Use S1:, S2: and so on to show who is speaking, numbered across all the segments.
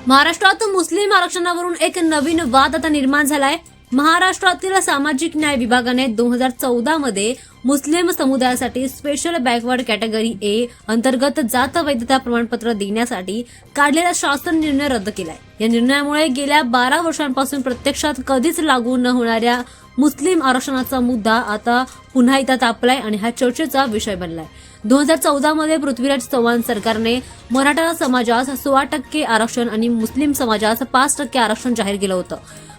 S1: महाराष्ट्रात मुस्लिम आरक्षणावरून एक नवीन वाद आता निर्माण झालाय। महाराष्ट्रातील सामाजिक न्याय विभागाने 2014 मध्ये मुस्लिम समुदायासाठी स्पेशल बॅकवर्ड कॅटेगरी ए अंतर्गत जात वैधता प्रमाणपत्र देण्यासाठी काढलेला शासन निर्णय रद्द केलाय। या निर्णयामुळे गेल्या 12 वर्षांपासून प्रत्यक्षात कधीच लागू न होणाऱ्या मुस्लिम आरक्षणाचा मुद्दा आता पुन्हा एकदा तापलाय आणि हा चर्चेचा विषय बनलाय। 2014 मध्ये पृथ्वीराज चव्हाण सरकारने मराठा समाजास 16% आरक्षण आणि मुस्लिम समाजास 5% आरक्षण जाहीर केलं होतं।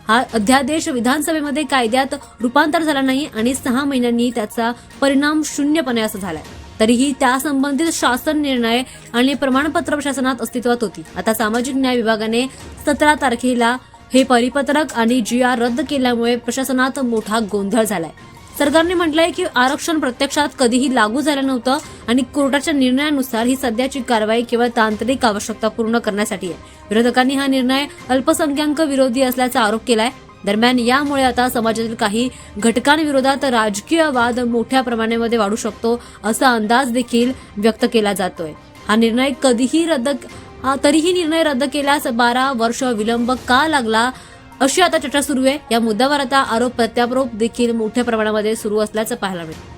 S1: हा अध्यादेश विधानसभेमध्ये कायद्यात रूपांतर झाला नाही आणि 6 महिन्यांनी त्याचा परिणाम शून्यपणे असा झालाय। तरीही त्यासंबंधित शासन निर्णय आणि प्रमाणपत्र प्रशासनात अस्तित्वात होती। आता सामाजिक न्याय विभागाने 17 तारखेला हे परिपत्रक आणि GR रद्द केल्यामुळे प्रशासनात मोठा गोंधळ झालाय। सरकारने म्हटलंय की आरक्षण प्रत्यक्षात कधीही लागू झालं नव्हतं आणि कोर्टाच्या निर्णयानुसार ही सध्याची कारवाई केवळ तांत्रिक आवश्यकता पूर्ण करण्यासाठी आहे। विरोधकांनी हा निर्णय अल्पसंख्याक विरोधी असल्याचा आरोप केलाय। दरम्यान यामुळे आता समाजातील काही घटकांविरोधात राजकीय वाद मोठ्या प्रमाणामध्ये वाढू शकतो असा अंदाज देखील व्यक्त केला जातोय। तरीही निर्णय रद्द केल्यास 12 वर्ष विलंब का लागला अशी आता चर्चा सुरू आहे। या मुद्द्यावर आता आरोप प्रत्यारोप देखील मोठ्या प्रमाणामध्ये सुरू असल्याचं पाहायला मिळतं।